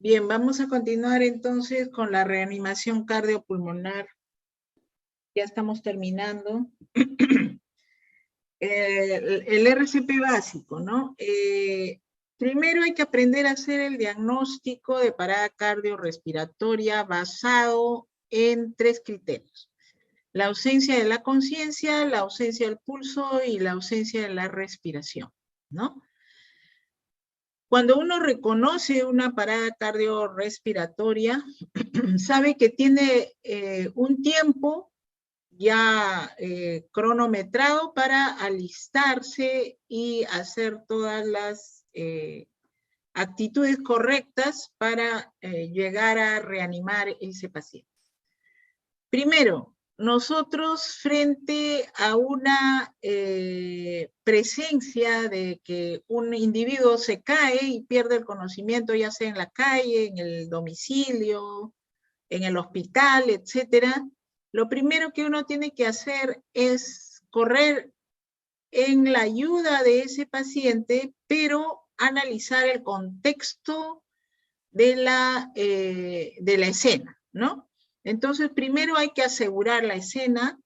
Bien, vamos a continuar entonces con la reanimación cardiopulmonar. Ya estamos terminando. El RCP básico, ¿no? Primero hay que aprender a hacer el diagnóstico de parada cardiorrespiratoria basado en 3 criterios. La ausencia de la conciencia, la ausencia del pulso y la ausencia de la respiración, ¿no? Cuando uno reconoce una parada cardiorrespiratoria, sabe que tiene un tiempo ya cronometrado para alistarse y hacer todas las actitudes correctas para llegar a reanimar ese paciente. Primero, nosotros frente a una presencia de que un individuo se cae y pierde el conocimiento, ya sea en la calle, en el domicilio, en el hospital, etcétera, lo primero que uno tiene que hacer es correr en la ayuda de ese paciente, pero analizar el contexto de la escena, ¿no? Entonces, primero hay que asegurar la escena.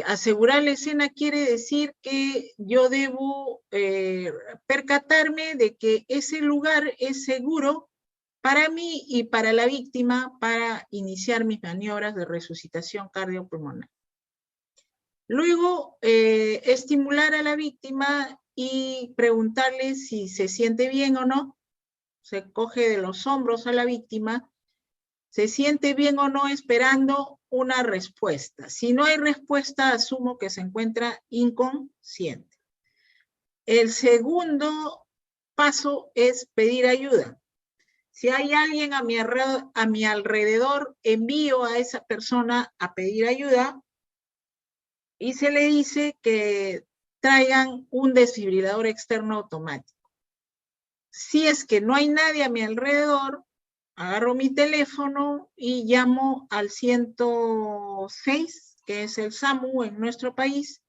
Asegurar la escena quiere decir que yo debo percatarme de que ese lugar es seguro para mí y para la víctima para iniciar mis maniobras de resucitación cardiopulmonar. Luego, estimular a la víctima y preguntarle si se siente bien o no. Se coge de los hombros a la víctima, se siente bien o no esperando una respuesta. Si no hay respuesta, asumo que se encuentra inconsciente. El segundo paso es pedir ayuda. Si hay alguien a mi alrededor, envío a esa persona a pedir ayuda y se le dice que traigan un desfibrilador externo automático. Si es que no hay nadie a mi alrededor, agarro mi teléfono y llamo al 106, que es el SAMU en nuestro país,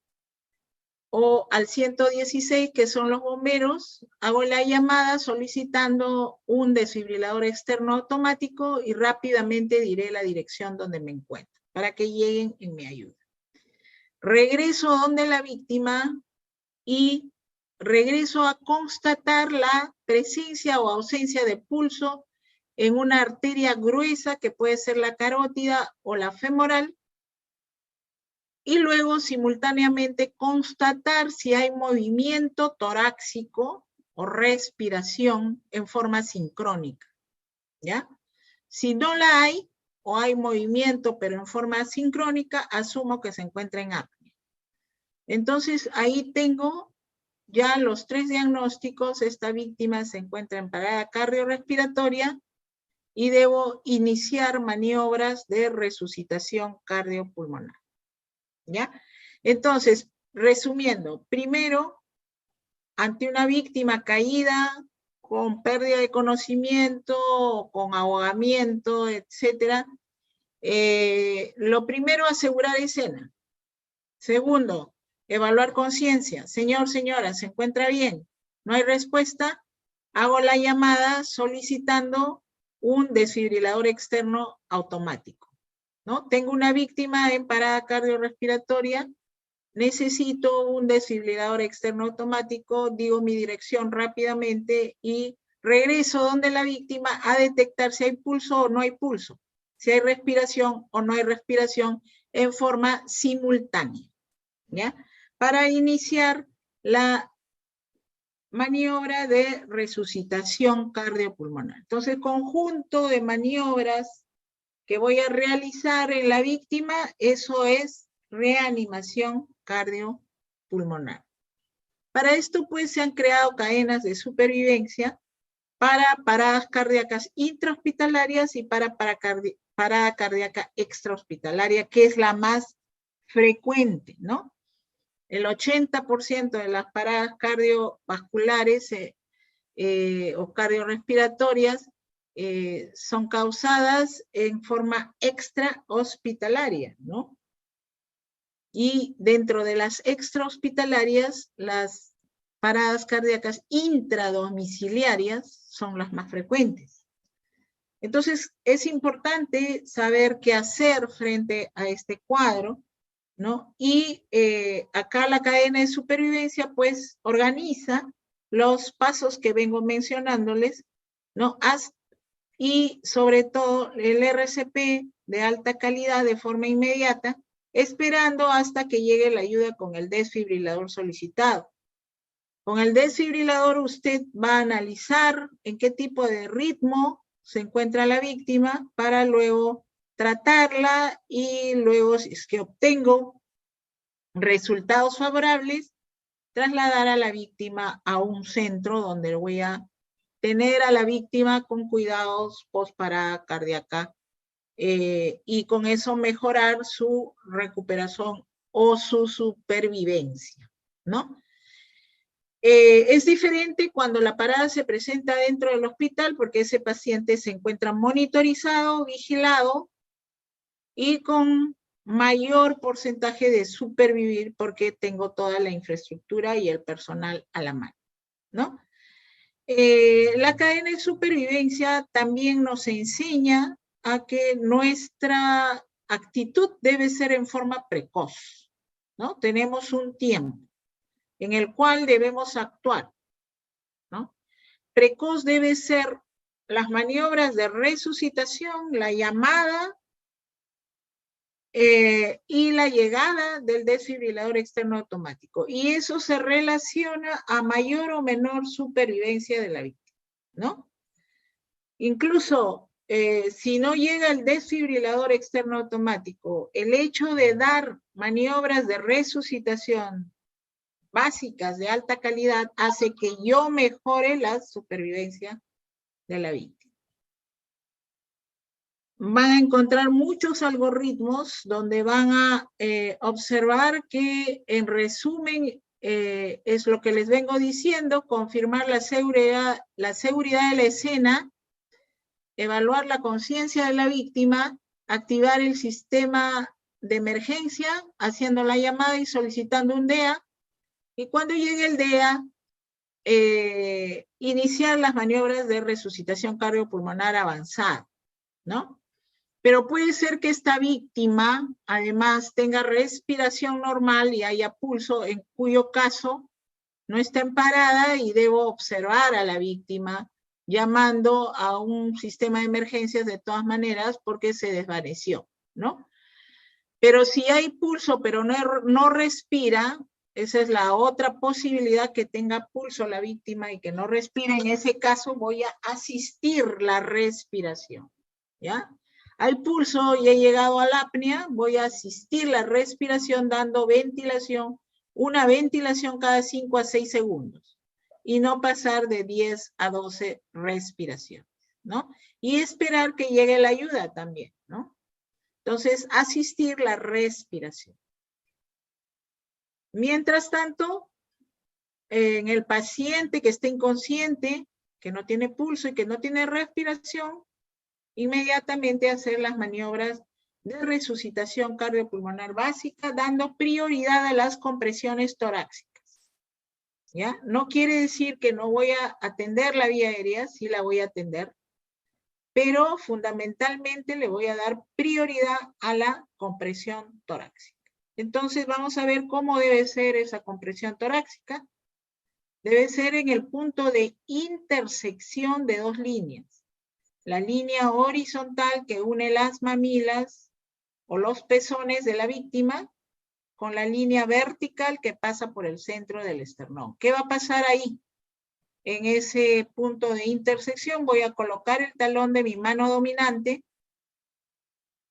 o al 116, que son los bomberos, hago la llamada solicitando un desfibrilador externo automático y rápidamente diré la dirección donde me encuentro, para que lleguen en mi ayuda. Regreso donde la víctima y regreso a constatar la presencia o ausencia de pulso en una arteria gruesa que puede ser la carótida o la femoral, y luego simultáneamente constatar si hay movimiento torácico o respiración en forma sincrónica, ¿ya? Si no la hay, o hay movimiento pero en forma sincrónica, asumo que se encuentra en apnea. Entonces, ahí tengo ya los 3 diagnósticos. Esta víctima se encuentra en parada cardiorrespiratoria y debo iniciar maniobras de resucitación cardiopulmonar, ¿ya? Entonces, resumiendo, primero, ante una víctima caída, con pérdida de conocimiento, con ahogamiento, etcétera, lo primero, asegurar escena. Segundo, evaluar conciencia. Señor, señora, ¿se encuentra bien? ¿No hay respuesta? Hago la llamada solicitando un desfibrilador externo automático, ¿no? Tengo una víctima en parada cardiorrespiratoria, necesito un desfibrilador externo automático, digo mi dirección rápidamente y regreso donde la víctima a detectar si hay pulso o no hay pulso, si hay respiración o no hay respiración en forma simultánea, ¿ya? Para iniciar la maniobra de resucitación cardiopulmonar. Entonces, conjunto de maniobras que voy a realizar en la víctima, eso es reanimación cardiopulmonar. Para esto, pues, se han creado cadenas de supervivencia para paradas cardíacas intrahospitalarias y para parada cardíaca extrahospitalaria, que es la más frecuente, ¿no? El 80% de las paradas cardiovasculares o cardiorrespiratorias son causadas en forma extrahospitalaria, ¿no? Y dentro de las extrahospitalarias, las paradas cardíacas intradomiciliarias son las más frecuentes. Entonces, es importante saber qué hacer frente a este cuadro, ¿no? Y acá la cadena de supervivencia, pues, organiza los pasos que vengo mencionándoles, ¿no? Y sobre todo el RCP de alta calidad de forma inmediata, esperando hasta que llegue la ayuda con el desfibrilador solicitado. Con el desfibrilador usted va a analizar en qué tipo de ritmo se encuentra la víctima para luego tratarla y luego, si es que obtengo resultados favorables, trasladar a la víctima a un centro donde voy a tener a la víctima con cuidados post-parada cardíaca y con eso mejorar su recuperación o su supervivencia, ¿no? Es diferente cuando la parada se presenta dentro del hospital porque ese paciente se encuentra monitorizado, vigilado y con mayor porcentaje de supervivir porque tengo toda la infraestructura y el personal a la mano, ¿no? La cadena de supervivencia también nos enseña a que nuestra actitud debe ser en forma precoz, ¿no? Tenemos un tiempo en el cual debemos actuar, ¿no? Precoz debe ser las maniobras de resucitación, la llamada y la llegada del desfibrilador externo automático. Y eso se relaciona a mayor o menor supervivencia de la víctima, ¿no? Incluso si no llega el desfibrilador externo automático, el hecho de dar maniobras de resucitación básicas de alta calidad hace que yo mejore la supervivencia de la víctima. Van a encontrar muchos algoritmos donde van a observar que, en resumen, es lo que les vengo diciendo: confirmar la seguridad de la escena, evaluar la conciencia de la víctima, activar el sistema de emergencia, haciendo la llamada y solicitando un DEA, y cuando llegue el DEA, iniciar las maniobras de resucitación cardiopulmonar avanzada, ¿no? Pero puede ser que esta víctima, además, tenga respiración normal y haya pulso, en cuyo caso no está en parada y debo observar a la víctima llamando a un sistema de emergencias de todas maneras porque se desvaneció, ¿no? Pero si hay pulso pero no respira, esa es la otra posibilidad, que tenga pulso la víctima y que no respire. En ese caso voy a asistir la respiración, ¿ya? Hay pulso y he llegado a la apnea, voy a asistir la respiración dando ventilación, una ventilación cada 5 a 6 segundos y no pasar de 10 a 12 respiraciones, ¿no? Y esperar que llegue la ayuda también, ¿no? Entonces, asistir la respiración. Mientras tanto, en el paciente que está inconsciente, que no tiene pulso y que no tiene respiración, inmediatamente hacer las maniobras de resucitación cardiopulmonar básica, dando prioridad a las compresiones torácicas, ¿ya? No quiere decir que no voy a atender la vía aérea, sí la voy a atender, pero fundamentalmente le voy a dar prioridad a la compresión torácica. Entonces vamos a ver cómo debe ser esa compresión torácica. Debe ser en el punto de intersección de dos líneas. La línea horizontal que une las mamilas o los pezones de la víctima con la línea vertical que pasa por el centro del esternón. ¿Qué va a pasar ahí? En ese punto de intersección voy a colocar el talón de mi mano dominante,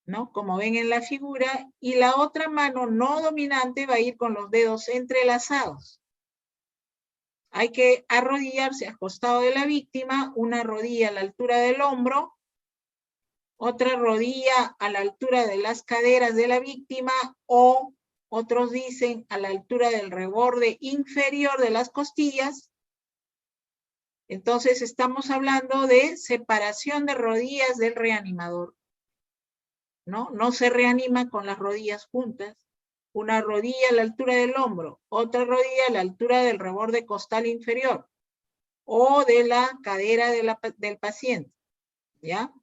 ¿no? Como ven en la figura, y la otra mano no dominante va a ir con los dedos entrelazados. Hay que arrodillarse al costado de la víctima, una rodilla a la altura del hombro, otra rodilla a la altura de las caderas de la víctima, o otros dicen a la altura del reborde inferior de las costillas. Entonces estamos hablando de separación de rodillas del reanimador, ¿no? No se reanima con las rodillas juntas. Una rodilla a la altura del hombro, otra rodilla a la altura del reborde costal inferior. o de la cadera del paciente, ¿ya?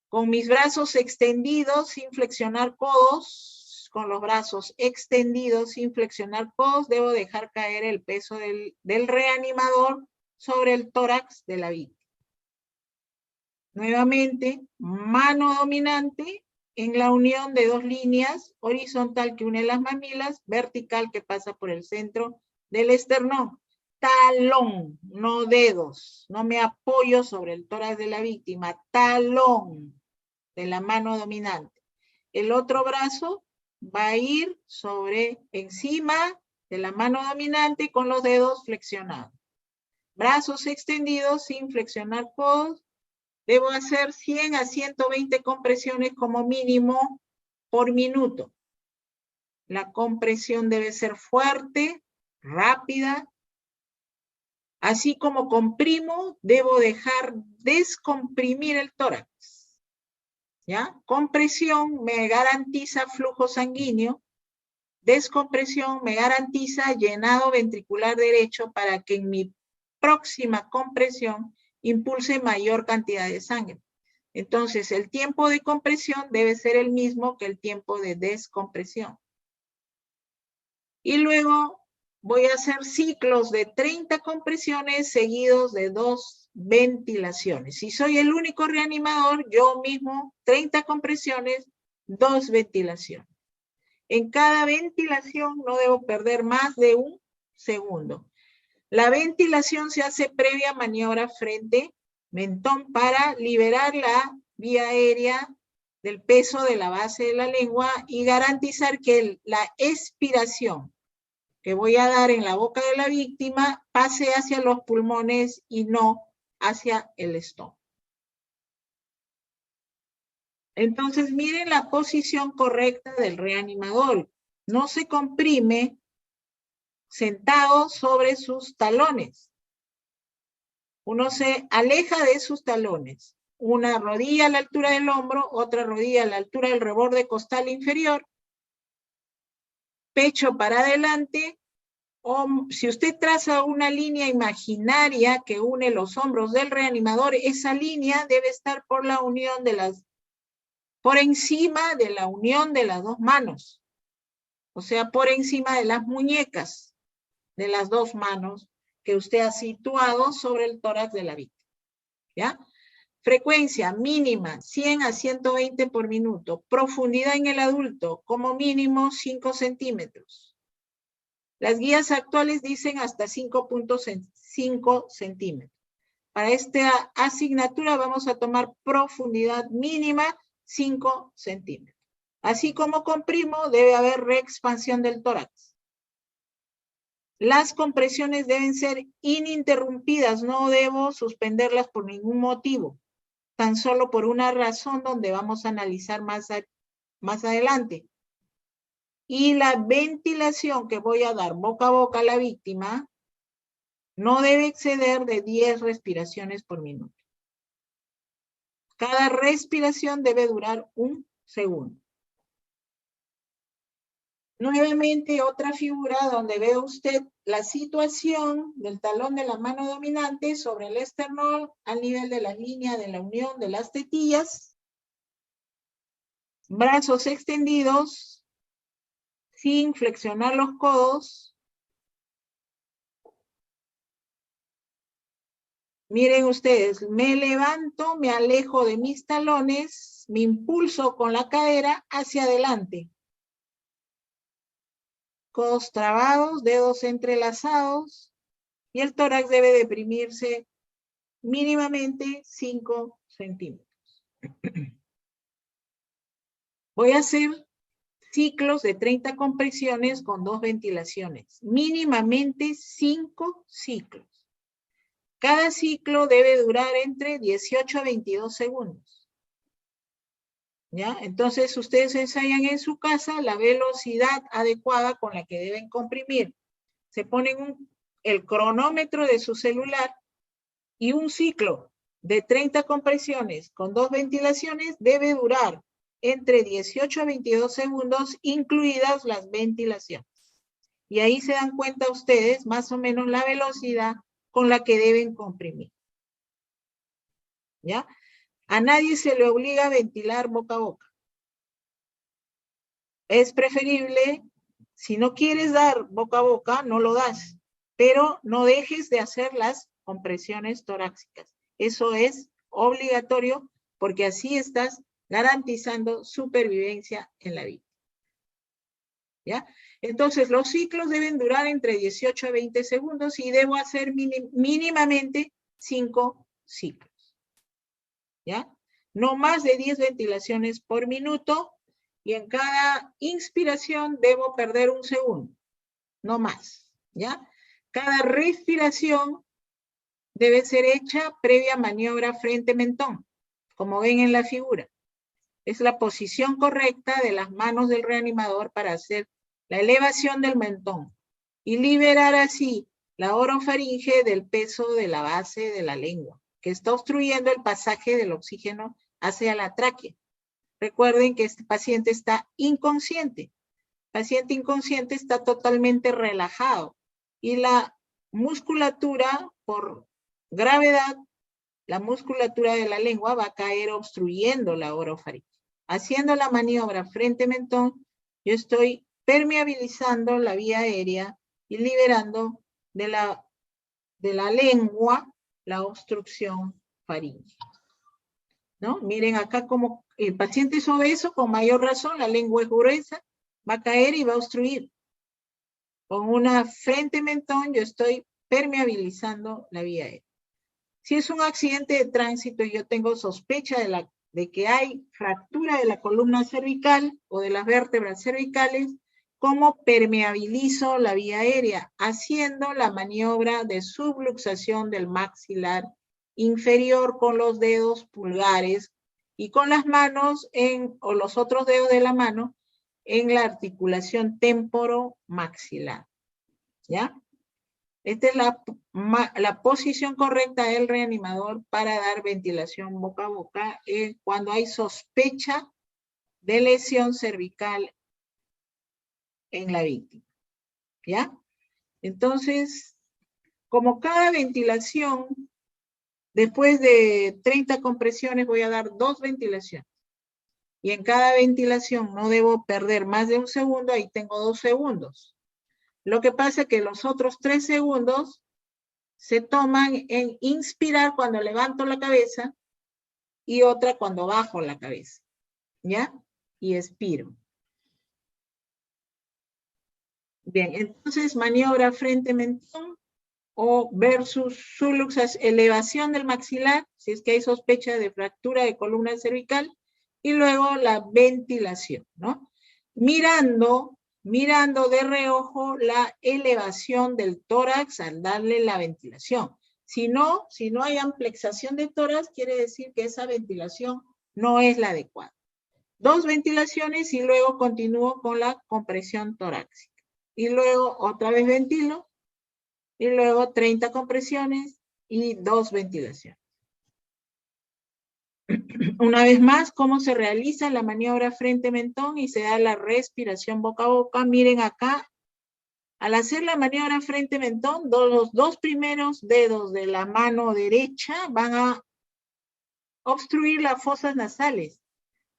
Con mis brazos extendidos sin flexionar codos, con los brazos extendidos sin flexionar codos, debo dejar caer el peso del reanimador sobre el tórax de la víctima. Nuevamente, mano dominante en la unión de dos líneas, horizontal que une las mamilas, vertical que pasa por el centro del esternón. Talón, no dedos. No me apoyo sobre el tórax de la víctima. Talón de la mano dominante. El otro brazo va a ir encima de la mano dominante con los dedos flexionados. Brazos extendidos sin flexionar codos. Debo hacer 100 a 120 compresiones como mínimo por minuto. La compresión debe ser fuerte, rápida. Así como comprimo, debo dejar descomprimir el tórax. ¿Ya? Compresión me garantiza flujo sanguíneo. Descompresión me garantiza llenado ventricular derecho para que en mi próxima compresión impulse mayor cantidad de sangre. Entonces, el tiempo de compresión debe ser el mismo que el tiempo de descompresión. Y luego voy a hacer ciclos de 30 compresiones seguidos de 2 ventilaciones. Si soy el único reanimador, yo mismo 30 compresiones, 2 ventilaciones. En cada ventilación no debo perder más de 1 segundo. La ventilación se hace previa maniobra frente mentón para liberar la vía aérea del peso de la base de la lengua y garantizar que la expiración que voy a dar en la boca de la víctima pase hacia los pulmones y no hacia el estómago. Entonces, miren la posición correcta del reanimador. No se comprime sentado sobre sus talones. Uno se aleja de sus talones. Una rodilla a la altura del hombro, otra rodilla a la altura del reborde costal inferior. Pecho para adelante. O si usted traza una línea imaginaria que une los hombros del reanimador, esa línea debe estar por encima de la unión de las dos manos. O sea, por encima de las muñecas de las dos manos que usted ha situado sobre el tórax de la víctima. ¿Ya? Frecuencia mínima, 100 a 120 por minuto. Profundidad en el adulto, como mínimo 5 centímetros. Las guías actuales dicen hasta 5.5 centímetros. Para esta asignatura vamos a tomar profundidad mínima 5 centímetros. Así como comprimo, debe haber reexpansión del tórax. Las compresiones deben ser ininterrumpidas, no debo suspenderlas por ningún motivo, tan solo por una razón donde vamos a analizar más adelante. Y la ventilación que voy a dar boca a boca a la víctima no debe exceder de 10 respiraciones por minuto. Cada respiración debe durar 1 segundo. Nuevamente otra figura donde ve usted la situación del talón de la mano dominante sobre el esternón al nivel de la línea de la unión de las tetillas. Brazos extendidos sin flexionar los codos. Miren ustedes, me levanto, me alejo de mis talones, me impulso con la cadera hacia adelante. Codos trabados, dedos entrelazados, y el tórax debe deprimirse mínimamente 5 centímetros. Voy a hacer ciclos de 30 compresiones con 2 ventilaciones, mínimamente 5 ciclos. Cada ciclo debe durar entre 18 a 22 segundos. ¿Ya? Entonces, ustedes ensayan en su casa la velocidad adecuada con la que deben comprimir. Se ponen el cronómetro de su celular y un ciclo de 30 compresiones con 2 ventilaciones debe durar entre 18 a 22 segundos, incluidas las ventilaciones. Y ahí se dan cuenta ustedes más o menos la velocidad con la que deben comprimir. ¿Ya? A nadie se le obliga a ventilar boca a boca. Es preferible, si no quieres dar boca a boca, no lo das, pero no dejes de hacer las compresiones torácicas. Eso es obligatorio porque así estás garantizando supervivencia en la vida. ¿Ya? Entonces, los ciclos deben durar entre 18 a 20 segundos y debo hacer mínimamente 5 ciclos. ¿Ya? No más de 10 ventilaciones por minuto y en cada inspiración debo perder 1 segundo, no más. ¿Ya? Cada respiración debe ser hecha previa maniobra frente-mentón, como ven en la figura. Es la posición correcta de las manos del reanimador para hacer la elevación del mentón y liberar así la orofaringe del peso de la base de la lengua, que está obstruyendo el pasaje del oxígeno hacia la tráquea. Recuerden que este paciente está inconsciente. El paciente inconsciente está totalmente relajado y la musculatura, por gravedad, la musculatura de la lengua va a caer obstruyendo la orofaringe. Haciendo la maniobra frente-mentón, yo estoy permeabilizando la vía aérea y liberando de la lengua la obstrucción faríngea. ¿No? Miren acá como el paciente es obeso, con mayor razón, la lengua es gruesa, va a caer y va a obstruir. Con una frente-mentón yo estoy permeabilizando la vía aérea. Si es un accidente de tránsito y yo tengo sospecha de que hay fractura de la columna cervical o de las vértebras cervicales, ¿cómo permeabilizo la vía aérea? Haciendo la maniobra de subluxación del maxilar inferior con los dedos pulgares y con las manos o los otros dedos de la mano en la articulación temporomaxilar. ¿Ya? Esta es la posición correcta del reanimador para dar ventilación boca a boca cuando hay sospecha de lesión cervical en la víctima. ¿Ya? Entonces, como cada ventilación, después de 30 compresiones voy a dar 2 ventilaciones. Y en cada ventilación no debo perder más de 1 segundo, ahí tengo 2 segundos. Lo que pasa es que los otros 3 segundos se toman en inspirar cuando levanto la cabeza y otra cuando bajo la cabeza. ¿Ya? Y expiro. Bien, entonces maniobra frente-mentón o versus subluxación, elevación del maxilar, si es que hay sospecha de fractura de columna cervical, y luego la ventilación, ¿no? Mirando de reojo la elevación del tórax al darle la ventilación. Si no hay amplexación de tórax, quiere decir que esa ventilación no es la adecuada. 2 ventilaciones y luego continúo con la compresión torácica. Y luego otra vez ventilo, y luego 30 compresiones y 2 ventilaciones. Una vez más, ¿cómo se realiza la maniobra frente-mentón y se da la respiración boca a boca? Miren acá, al hacer la maniobra frente-mentón, los 2 primeros dedos de la mano derecha van a obstruir las fosas nasales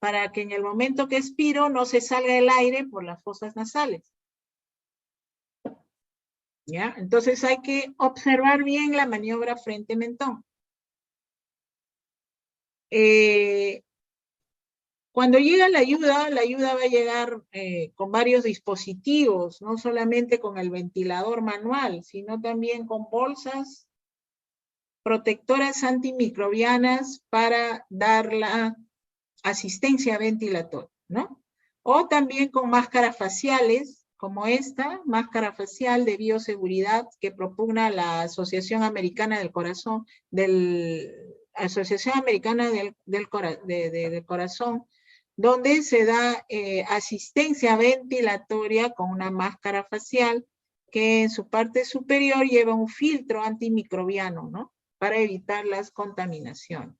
para que en el momento que expiro no se salga el aire por las fosas nasales. ¿Ya? Entonces hay que observar bien la maniobra frente-mentón. Cuando llega la ayuda va a llegar con varios dispositivos, no solamente con el ventilador manual, sino también con bolsas protectoras antimicrobianas para dar la asistencia ventilatoria, ¿no? O también con máscaras faciales, como esta, máscara facial de bioseguridad que propugna la Asociación Americana del Corazón, Asociación Americana del Corazón, donde se da asistencia ventilatoria con una máscara facial que en su parte superior lleva un filtro antimicrobiano, ¿no? Para evitar las contaminaciones.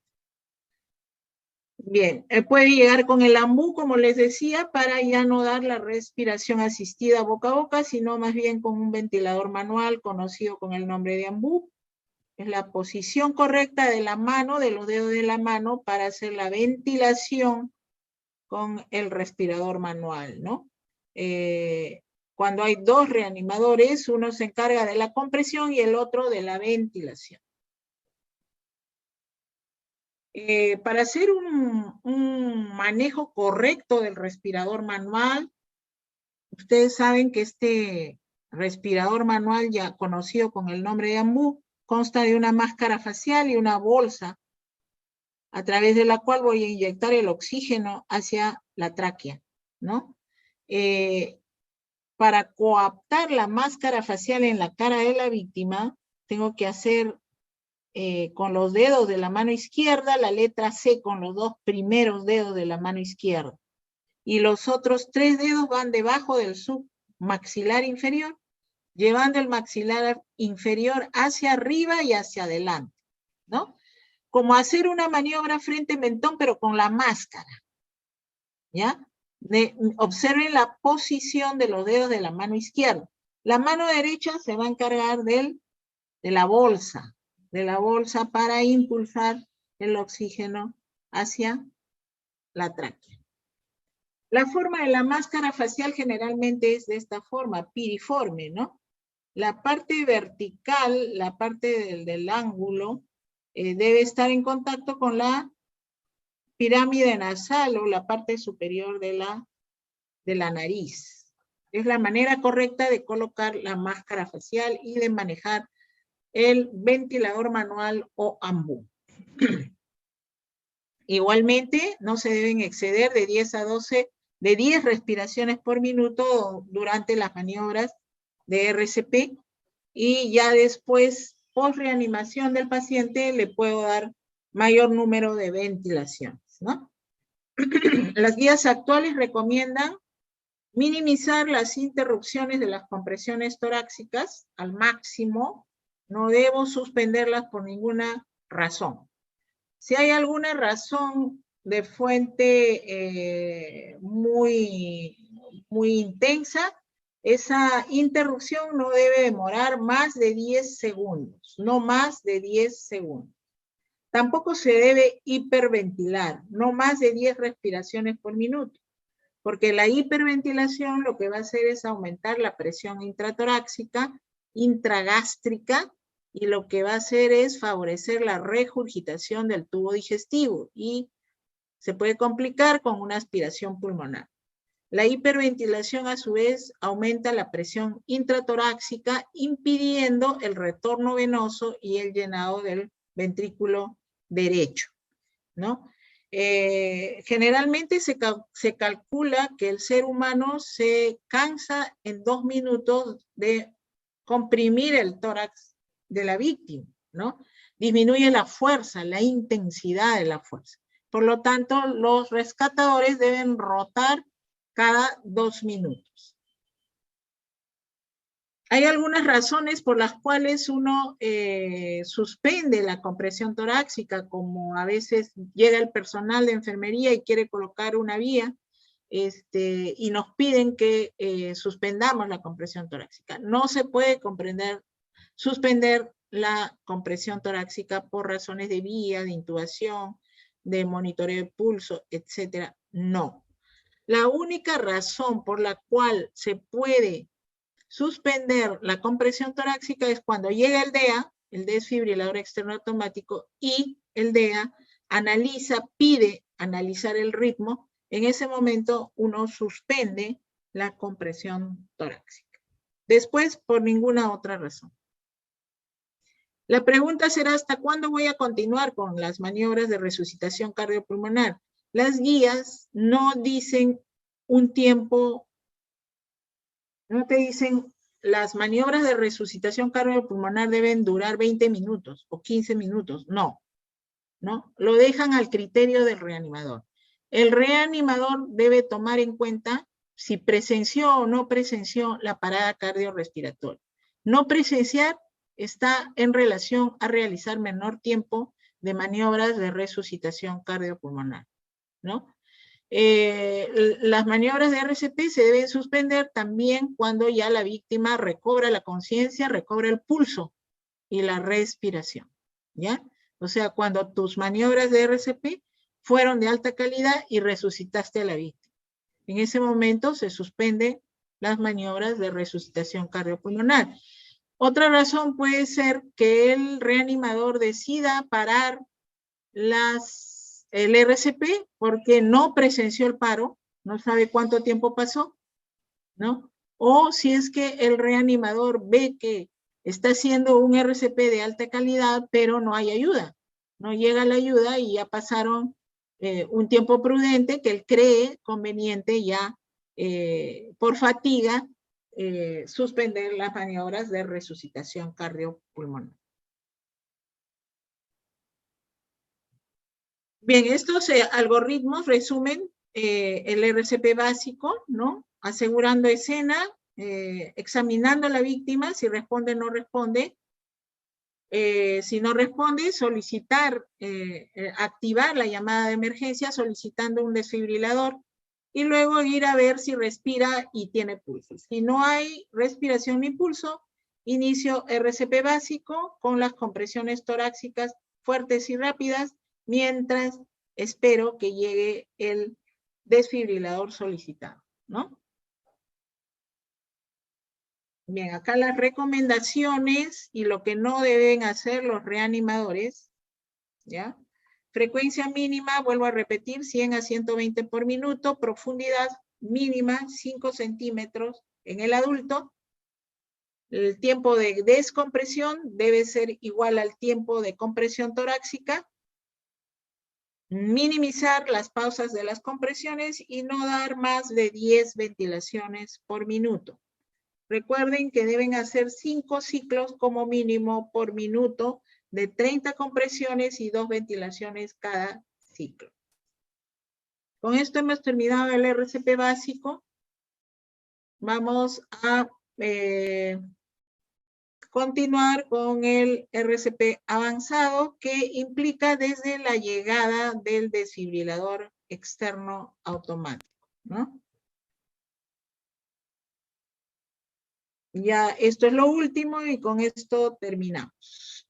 Bien, puede llegar con el ambú, como les decía, para ya no dar la respiración asistida boca a boca, sino más bien con un ventilador manual conocido con el nombre de ambú. es la posición correcta de la mano, de los dedos de la mano, para hacer la ventilación con el respirador manual, ¿no? Cuando hay dos reanimadores, uno se encarga de la compresión y el otro de la ventilación. Para hacer un manejo correcto del respirador manual, ustedes saben que este respirador manual, ya conocido con el nombre de AMBU, consta de una máscara facial y una bolsa a través de la cual voy a inyectar el oxígeno hacia la tráquea, ¿no? Para coaptar la máscara facial en la cara de la víctima, tengo que hacer con los dedos de la mano izquierda la letra C con los dos primeros dedos de la mano izquierda. Y los otros 3 dedos van debajo del submaxilar inferior, llevando el maxilar inferior hacia arriba y hacia adelante, ¿no? Como hacer una maniobra frente-mentón, pero con la máscara, ¿ya? Observen la posición de los dedos de la mano izquierda. La mano derecha se va a encargar de la bolsa para impulsar el oxígeno hacia la tráquea. La forma de la máscara facial generalmente es de esta forma, piriforme, ¿no? La parte vertical, la parte del ángulo, debe estar en contacto con la pirámide nasal o la parte superior de la nariz. Es la manera correcta de colocar la máscara facial y de manejar el ventilador manual o AMBU. Igualmente, no se deben exceder de 10 a 12, de 10 respiraciones por minuto durante las maniobras de RCP, y ya después, post reanimación del paciente, le puedo dar mayor número de ventilaciones, ¿no? Las guías actuales recomiendan minimizar las interrupciones de las compresiones torácicas al máximo. No debo suspenderlas por ninguna razón. Si hay alguna razón de fuente muy intensa, esa interrupción no debe demorar más de 10 segundos, no más de 10 segundos. Tampoco se debe hiperventilar, no más de 10 respiraciones por minuto, porque la hiperventilación lo que va a hacer es aumentar la presión intratorácica, intragástrica, y lo que va a hacer es favorecer la regurgitación del tubo digestivo y se puede complicar con una aspiración pulmonar. La hiperventilación, a su vez, aumenta la presión intratorácica, impidiendo el retorno venoso y el llenado del ventrículo derecho, ¿no? Generalmente se calcula que el ser humano se cansa en 2 minutos de comprimir el tórax de la víctima, ¿no? Disminuye la fuerza, la intensidad de la fuerza. Por lo tanto, los rescatadores deben rotar cada 2 minutos. Hay algunas razones por las cuales uno suspende la compresión torácica, como a veces llega el personal de enfermería y quiere colocar una vía, y nos piden que suspendamos la compresión torácica. No se puede suspender la compresión torácica por razones de vía, de intubación, de monitoreo de pulso, etcétera. No. La única razón por la cual se puede suspender la compresión torácica es cuando llega el DEA, el desfibrilador externo automático, y el DEA pide analizar el ritmo. En ese momento uno suspende la compresión torácica. Después, por ninguna otra razón. La pregunta será, ¿hasta cuándo voy a continuar con las maniobras de resucitación cardiopulmonar? Las guías no dicen un tiempo, no te dicen las maniobras de resucitación cardiopulmonar deben durar 20 minutos o 15 minutos. No, ¿no? Lo dejan al criterio del reanimador. El reanimador debe tomar en cuenta si presenció o no presenció la parada cardiorrespiratoria. No presenciar está en relación a realizar menor tiempo de maniobras de resucitación cardiopulmonar, ¿no? Las maniobras de RCP se deben suspender también cuando ya la víctima recobra la conciencia, recobra el pulso, y la respiración, ¿ya? O sea, cuando tus maniobras de RCP fueron de alta calidad y resucitaste a la víctima. En ese momento se suspenden las maniobras de resucitación cardiopulmonar. Otra razón puede ser que el reanimador decida parar el RCP porque no presenció el paro, no sabe cuánto tiempo pasó, ¿no? O si es que el reanimador ve que está haciendo un RCP de alta calidad, pero no hay ayuda, no llega la ayuda y ya pasaron un tiempo prudente que él cree conveniente ya por fatiga suspender las maniobras de resucitación cardiopulmonar. Bien, estos algoritmos resumen el RCP básico, ¿no? Asegurando escena, examinando a la víctima, si responde o no responde. Si no responde, solicitar, activar la llamada de emergencia solicitando un desfibrilador y luego ir a ver si respira y tiene pulso. Si no hay respiración ni pulso, inicio RCP básico con las compresiones torácicas fuertes y rápidas mientras espero que llegue el desfibrilador solicitado, ¿no? Bien, acá las recomendaciones y lo que no deben hacer los reanimadores, ¿ya? Frecuencia mínima, vuelvo a repetir, 100 a 120 por minuto, profundidad mínima, 5 centímetros en el adulto. El tiempo de descompresión debe ser igual al tiempo de compresión torácica. Minimizar las pausas de las compresiones y no dar más de 10 ventilaciones por minuto. Recuerden que deben hacer 5 ciclos como mínimo por minuto de 30 compresiones y 2 ventilaciones cada ciclo. Con esto hemos terminado el RCP básico. Vamos a continuar con el RCP avanzado que implica desde la llegada del desfibrilador externo automático, ¿no? Ya, esto es lo último y con esto terminamos.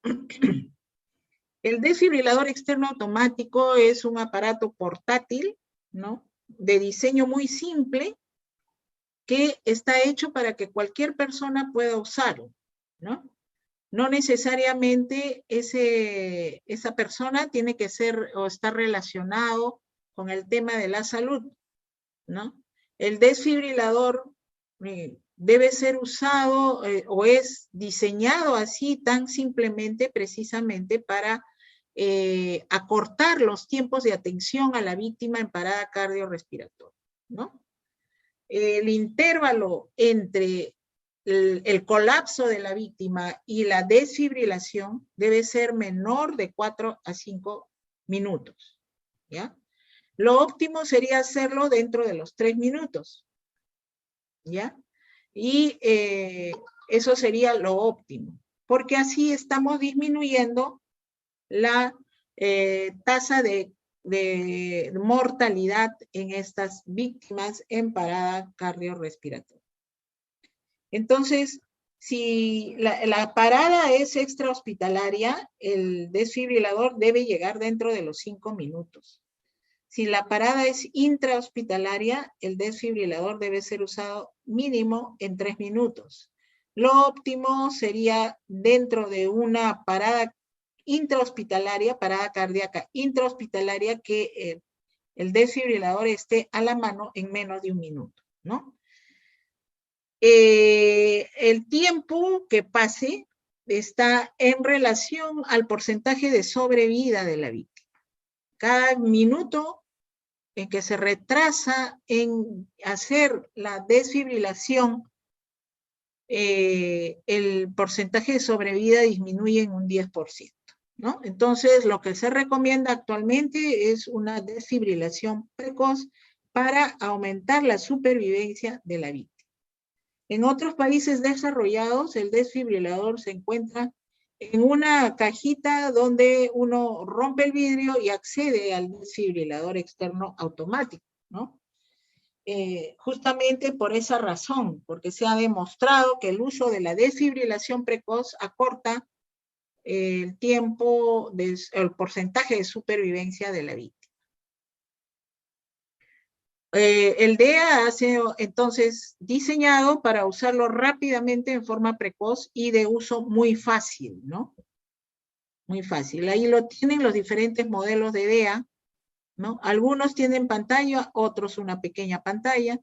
El desfibrilador externo automático es un aparato portátil, ¿no? De diseño muy simple que está hecho para que cualquier persona pueda usarlo, ¿no? No necesariamente esa persona tiene que ser o estar relacionado con el tema de la salud, ¿no? El desfibrilador debe ser usado o es diseñado así tan simplemente precisamente para acortar los tiempos de atención a la víctima en parada cardiorrespiratoria, ¿no? El intervalo entre el colapso de la víctima y la desfibrilación debe ser menor de 4 a 5 minutos, ¿ya? Lo óptimo sería hacerlo dentro de los 3 minutos, ¿ya? Y eso sería lo óptimo, porque así estamos disminuyendo la tasa de mortalidad en estas víctimas en parada cardiorrespiratoria. Entonces, si la parada es extrahospitalaria, el desfibrilador debe llegar dentro de los 5 minutos. Si la parada es intrahospitalaria, el desfibrilador debe ser usado mínimo en 3 minutos. Lo óptimo sería dentro de una parada intrahospitalaria, parada cardíaca intrahospitalaria, que el desfibrilador esté a la mano en menos de 1 minuto, ¿no? El tiempo que pase está en relación al porcentaje de sobrevida de la víctima. Cada minuto en que se retrasa en hacer la desfibrilación, el porcentaje de sobrevida disminuye en un 10%, ¿no? Entonces, lo que se recomienda actualmente es una desfibrilación precoz para aumentar la supervivencia de la víctima. En otros países desarrollados, el desfibrilador se encuentra en una cajita donde uno rompe el vidrio y accede al desfibrilador externo automático, ¿no? Justamente por esa razón, porque se ha demostrado que el uso de la desfibrilación precoz acorta el porcentaje de supervivencia de la víctima. El DEA ha sido entonces diseñado para usarlo rápidamente en forma precoz y de uso muy fácil, ¿no? Muy fácil. Ahí lo tienen los diferentes modelos de DEA, ¿no? Algunos tienen pantalla, otros una pequeña pantalla.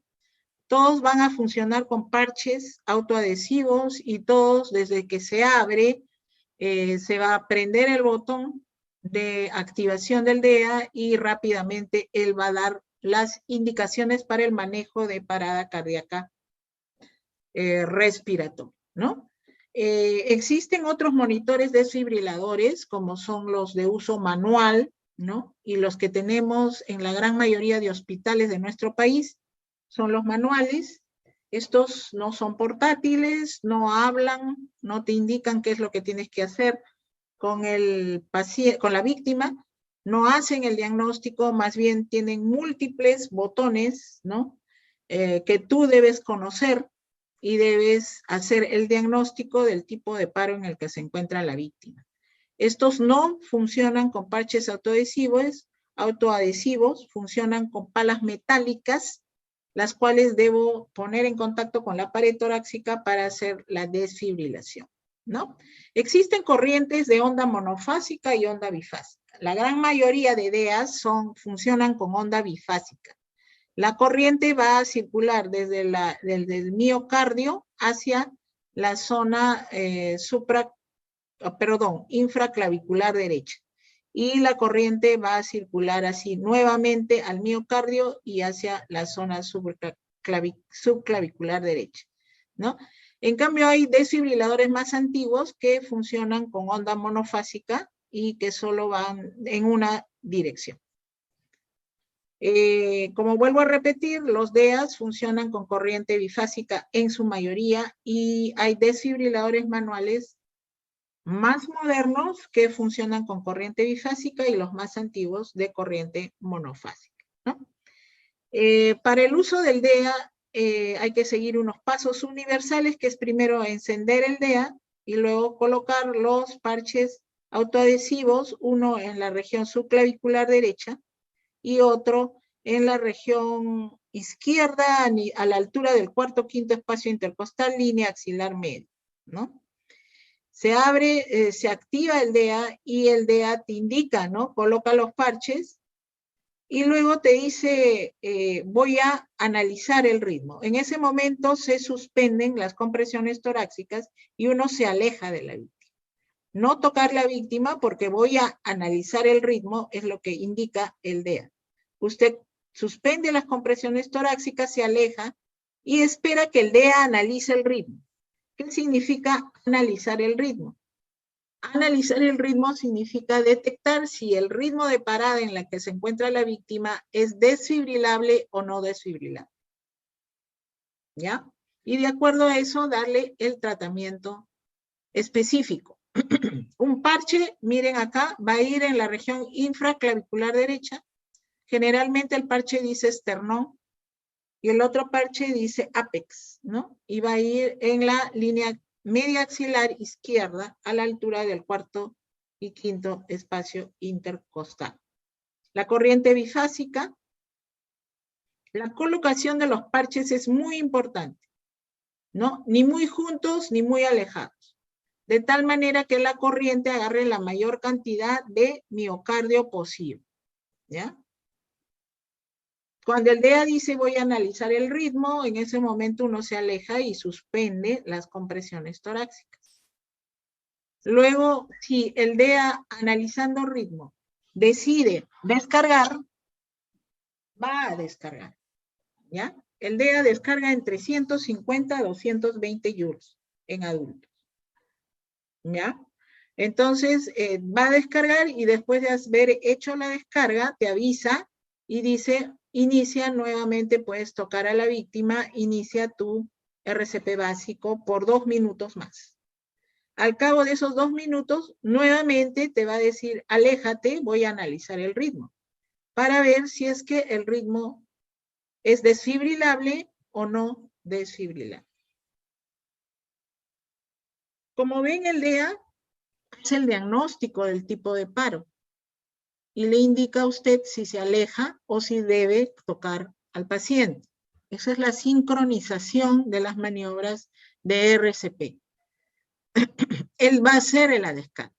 Todos van a funcionar con parches autoadhesivos y todos, desde que se abre, se va a prender el botón de activación del DEA y rápidamente él va a dar las indicaciones para el manejo de parada cardíaca respiratoria, ¿no? Existen otros monitores desfibriladores, como son los de uso manual, ¿no? Y los que tenemos en la gran mayoría de hospitales de nuestro país son los manuales. Estos no son portátiles, no hablan, no te indican qué es lo que tienes que hacer con el paciente, con la víctima, no hacen el diagnóstico, más bien tienen múltiples botones, ¿no? Que tú debes conocer y debes hacer el diagnóstico del tipo de paro en el que se encuentra la víctima. Estos no funcionan con parches autoadhesivos, funcionan con palas metálicas, las cuales debo poner en contacto con la pared torácica para hacer la desfibrilación, ¿no? Existen corrientes de onda monofásica y onda bifásica. La gran mayoría de DEAs funcionan con onda bifásica. La corriente va a circular desde el miocardio hacia la zona infraclavicular derecha. Y la corriente va a circular así nuevamente al miocardio y hacia la zona subclavicular derecha, ¿no? En cambio, hay desfibriladores más antiguos que funcionan con onda monofásica y que solo van en una dirección. Como vuelvo a repetir, los DEAs funcionan con corriente bifásica en su mayoría y hay desfibriladores manuales más modernos que funcionan con corriente bifásica y los más antiguos de corriente monofásica, ¿no? Para el uso del DEA hay que seguir unos pasos universales, que es primero encender el DEA y luego colocar los parches autoadhesivos, uno en la región subclavicular derecha y otro en la región izquierda a la altura del cuarto-quinto espacio intercostal, línea axilar media, ¿no? Se abre, se activa el DEA y el DEA te indica, ¿no? Coloca los parches y luego te dice, voy a analizar el ritmo. En ese momento se suspenden las compresiones torácicas y uno se aleja de la víctima. No tocar la víctima porque voy a analizar el ritmo, es lo que indica el DEA. Usted suspende las compresiones torácicas, se aleja y espera que el DEA analice el ritmo. ¿Qué significa analizar el ritmo? Analizar el ritmo significa detectar si el ritmo de parada en la que se encuentra la víctima es desfibrilable o no desfibrilable. ¿Ya? Y de acuerdo a eso, darle el tratamiento específico. Un parche, miren acá, va a ir en la región infraclavicular derecha. Generalmente el parche dice esternón y el otro parche dice apex, ¿no? Y va a ir en la línea media axilar izquierda a la altura del cuarto y quinto espacio intercostal. La corriente bifásica, la colocación de los parches es muy importante, ¿no? Ni muy juntos ni muy alejados, de tal manera que la corriente agarre la mayor cantidad de miocardio posible, ¿ya? Cuando el DEA dice voy a analizar el ritmo, en ese momento uno se aleja y suspende las compresiones torácicas. Luego, si el DEA analizando ritmo decide descargar, va a descargar, ¿ya? El DEA descarga entre 150 a 220 joules en adultos, ¿ya? Entonces, va a descargar y después de haber hecho la descarga, te avisa y dice, inicia nuevamente, puedes tocar a la víctima, inicia tu RCP básico por 2 minutos más. Al cabo de esos 2 minutos, nuevamente te va a decir, aléjate, voy a analizar el ritmo, para ver si es que el ritmo es desfibrilable o no desfibrilable. Como ven, el DEA el diagnóstico del tipo de paro y le indica a usted si se aleja o si debe tocar al paciente. Esa es la sincronización de las maniobras de RCP. Él va a hacer el ADSCAT.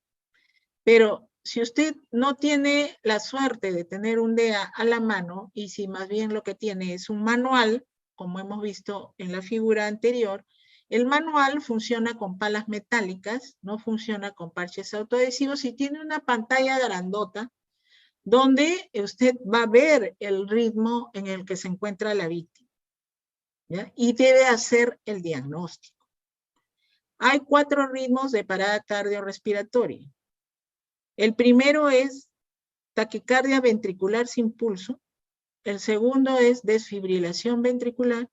Pero si usted no tiene la suerte de tener un DEA a la mano, y si más bien lo que tiene es un manual, como hemos visto en la figura anterior, el manual funciona con palas metálicas, no funciona con parches autoadhesivos, y tiene una pantalla grandota donde usted va a ver el ritmo en el que se encuentra la víctima, ¿ya? Y debe hacer el diagnóstico. Hay 4 ritmos de parada cardiorrespiratoria. El primero es taquicardia ventricular sin pulso. El segundo es desfibrilación ventricular.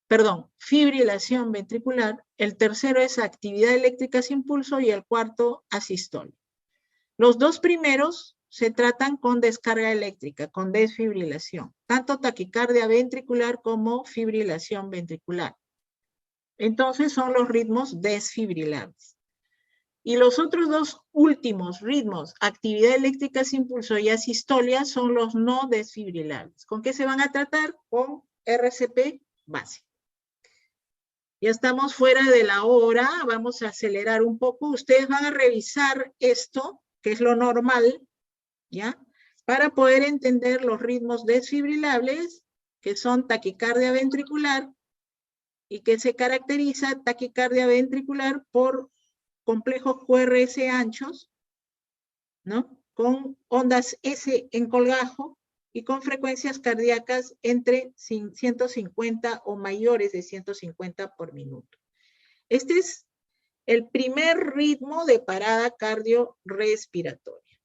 Perdón, fibrilación ventricular. El tercero es actividad eléctrica sin pulso y el cuarto asistolia. Los 2 primeros se tratan con descarga eléctrica, con desfibrilación, tanto taquicardia ventricular como fibrilación ventricular. Entonces son los ritmos desfibrilables. Y los otros 2 últimos ritmos, actividad eléctrica sin pulso y asistolia, son los no desfibrilables. ¿Con qué se van a tratar? Con RCP básico. Ya estamos fuera de la hora, vamos a acelerar un poco. Ustedes van a revisar esto, que es lo normal, ¿ya? Para poder entender los ritmos desfibrilables, que son taquicardia ventricular, y que se caracteriza taquicardia ventricular por complejos QRS anchos, ¿no? Con ondas S en colgajo y con frecuencias cardíacas entre 150 o mayores de 150 por minuto. Este es el primer ritmo de parada cardiorrespiratoria.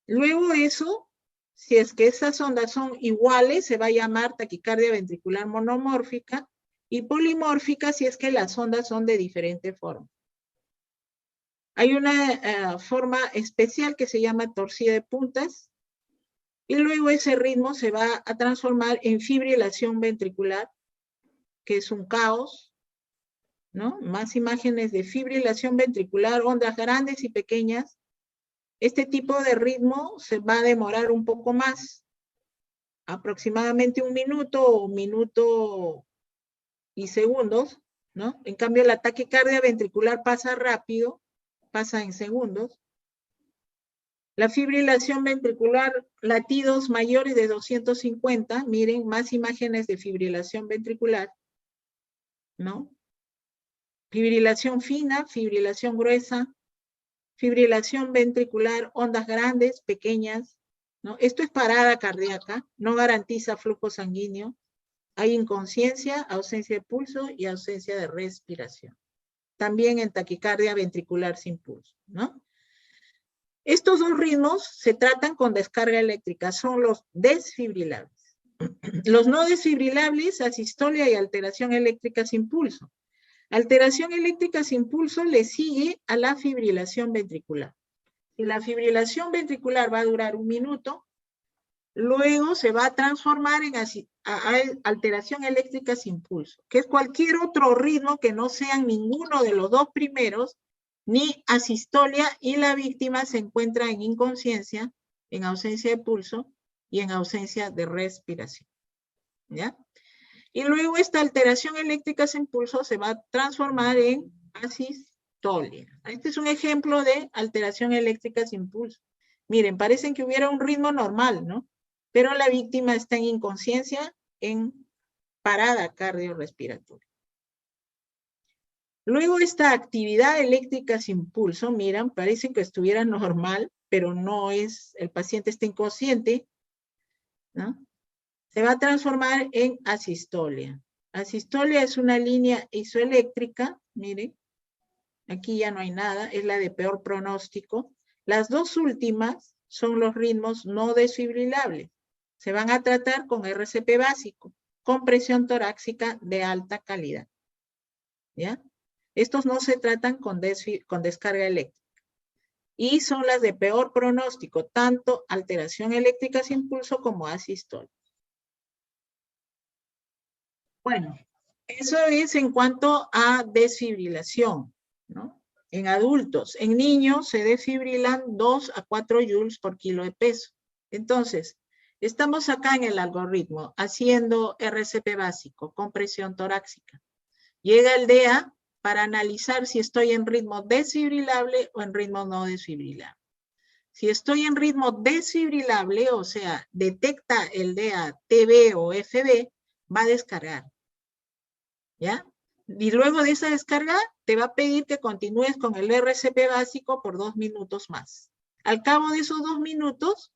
Luego eso, si es que esas ondas son iguales, se va a llamar taquicardia ventricular monomórfica y polimórfica si es que las ondas son de diferente forma. Hay una forma especial que se llama torcida de puntas y luego ese ritmo se va a transformar en fibrilación ventricular, que es un caos, ¿no? Más imágenes de fibrilación ventricular, ondas grandes y pequeñas. Este tipo de ritmo se va a demorar un poco más, aproximadamente 1 minuto o 1 minuto y segundos, ¿no? En cambio, la taquicardia ventricular pasa rápido, pasa en segundos. La fibrilación ventricular, latidos mayores de 250, miren, más imágenes de fibrilación ventricular, ¿no? Fibrilación fina, fibrilación gruesa, fibrilación ventricular, ondas grandes, pequeñas, ¿no? Esto es parada cardíaca, no garantiza flujo sanguíneo. Hay inconsciencia, ausencia de pulso y ausencia de respiración. También en taquicardia ventricular sin pulso, ¿no? Estos 2 ritmos se tratan con descarga eléctrica, son los desfibrilables. Los no desfibrilables, asistolia y alteración eléctrica sin pulso. Alteración eléctrica sin pulso le sigue a la fibrilación ventricular. Si la fibrilación ventricular va a durar 1 minuto, luego se va a transformar en alteración eléctrica sin pulso, que es cualquier otro ritmo que no sean ninguno de los 2 primeros, ni asistolia, y la víctima se encuentra en inconsciencia, en ausencia de pulso y en ausencia de respiración, ¿ya? Y luego esta alteración eléctrica sin pulso se va a transformar en asistolia. Este es un ejemplo de alteración eléctrica sin pulso. Miren, parecen que hubiera un ritmo normal, ¿no? Pero la víctima está en inconsciencia, en parada cardiorrespiratoria. Luego esta actividad eléctrica sin pulso, miren, parece que estuviera normal, pero no es, el paciente está inconsciente, ¿no? Se va a transformar en asistolia. Asistolia es una línea isoeléctrica, miren, aquí ya no hay nada, es la de peor pronóstico. Las 2 últimas son los ritmos no desfibrilables. Se van a tratar con RCP básico, con presión torácica de alta calidad, ¿ya? Estos no se tratan con descarga eléctrica. Y son las de peor pronóstico, tanto alteración eléctrica sin pulso como asistolia. Bueno, eso es en cuanto a desfibrilación, ¿no? en adultos. En niños se desfibrilan 2 a 4 joules por kilo de peso. Entonces, estamos acá en el algoritmo haciendo RCP básico, compresión torácica. Llega el DEA para analizar si estoy en ritmo desfibrilable o en ritmo no desfibrilable. Si estoy en ritmo desfibrilable, o sea, detecta el DEA TB o FB, va a descargar. ¿Ya? Y luego de esa descarga, te va a pedir que continúes con el RCP básico por 2 minutos más. Al cabo de esos 2 minutos,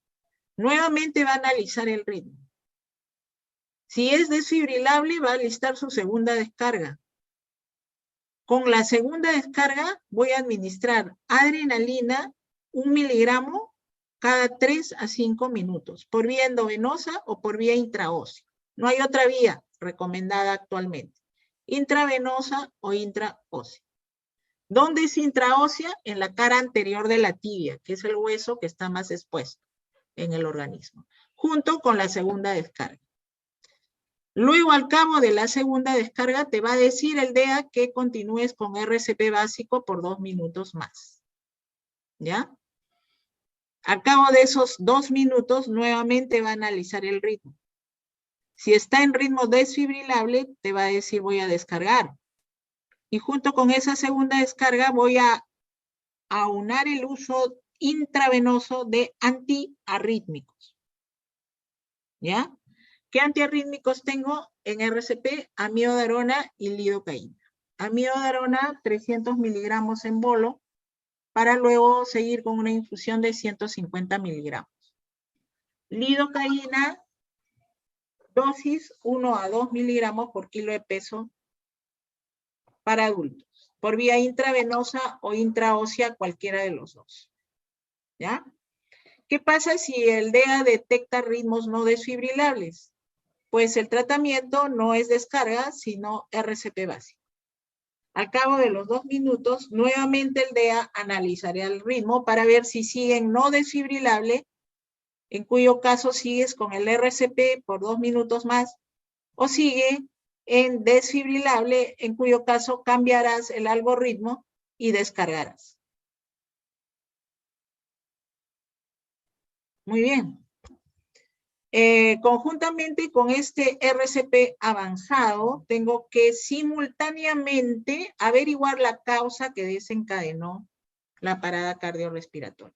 nuevamente va a analizar el ritmo. Si es desfibrilable, va a listar su segunda descarga. Con la segunda descarga, voy a administrar adrenalina 1 miligramo cada 3 a 5 minutos, por vía endovenosa o por vía intraósea. No hay otra vía recomendada actualmente. Intravenosa o intraósea. ¿Dónde es intraósea? En la cara anterior de la tibia, que es el hueso que está más expuesto en el organismo, junto con la segunda descarga. Luego, al cabo de la segunda descarga, te va a decir el DEA que continúes con RCP básico por 2 minutos más. ¿Ya? Al cabo de esos 2 minutos, nuevamente va a analizar el ritmo. Si está en ritmo desfibrilable, te va a decir voy a descargar. Y junto con esa segunda descarga voy a aunar el uso intravenoso de antiarrítmicos. ¿Ya? ¿Qué antiarrítmicos tengo en RCP? Amiodarona y lidocaína. Amiodarona, 300 miligramos en bolo, para luego seguir con una infusión de 150 miligramos. Lidocaína, dosis 1 a 2 miligramos por kilo de peso para adultos, por vía intravenosa o intraósea, cualquiera de los dos. ¿Ya? ¿Qué pasa si el DEA detecta ritmos no desfibrilables? Pues el tratamiento no es descarga, sino RCP básico. Al cabo de los 2 minutos, nuevamente el DEA analizará el ritmo para ver si sigue en no desfibrilable, en cuyo caso sigues con el RCP por 2 minutos más, o sigue en desfibrilable, en cuyo caso cambiarás el algoritmo y descargarás. Muy bien. Conjuntamente con este RCP avanzado, tengo que simultáneamente averiguar la causa que desencadenó la parada cardiorrespiratoria.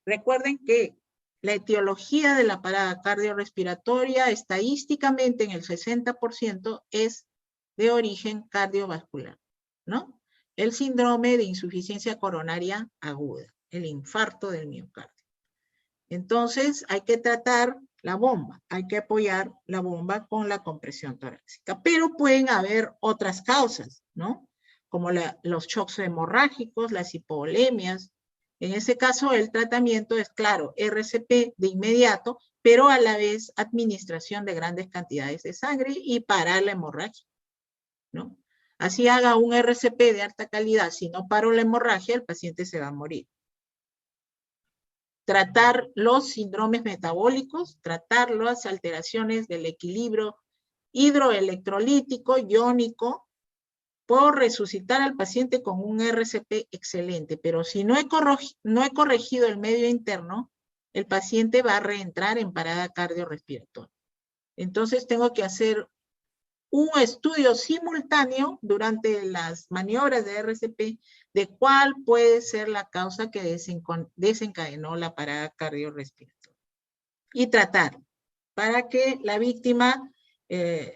Recuerden que la etiología de la parada cardiorrespiratoria estadísticamente en el 60% es de origen cardiovascular, ¿no? El síndrome de insuficiencia coronaria aguda, el infarto del miocardio. Entonces hay que tratar la bomba, hay que apoyar la bomba con la compresión torácica, pero pueden haber otras causas, ¿no? Como los shocks hemorrágicos, las hipovolemias. En ese caso el tratamiento es, claro, RCP de inmediato, pero a la vez administración de grandes cantidades de sangre y parar la hemorragia, ¿no? Así haga un RCP de alta calidad, si no paro la hemorragia, el paciente se va a morir. Tratar los síndromes metabólicos, tratar las alteraciones del equilibrio hidroelectrolítico, iónico, por resucitar al paciente con un RCP excelente, pero si no he corregido el medio interno, el paciente va a reentrar en parada cardiorrespiratoria. Entonces tengo que hacer un estudio simultáneo durante las maniobras de RCP de cuál puede ser la causa que desencadenó la parada cardiorrespiratoria. Y tratar para que la víctima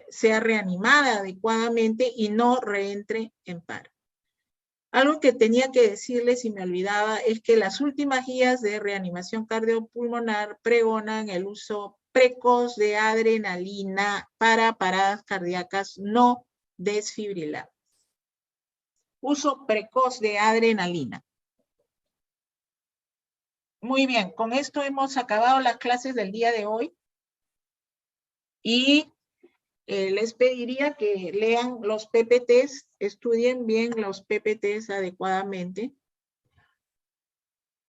sea reanimada adecuadamente y no reentre en paro. Algo que tenía que decirles y me olvidaba es que las últimas guías de reanimación cardiopulmonar pregonan el uso precoz de adrenalina para paradas cardíacas no desfibrilables. Uso precoz de adrenalina. Muy bien, con esto hemos acabado las clases del día de hoy y les pediría que lean los PPTs, estudien bien los PPTs adecuadamente.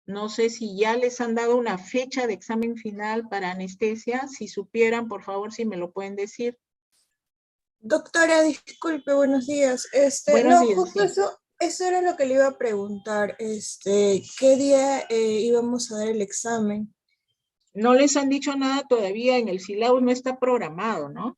No sé si ya les han dado una fecha de examen final para anestesia. Si supieran, por favor, si me lo pueden decir. Doctora, disculpe, buenos días. Buenos días, Justo sí. eso, Eso era lo que le iba a preguntar, ¿qué día íbamos a dar el examen? No les han dicho nada todavía, en el sílabus no está programado, ¿no?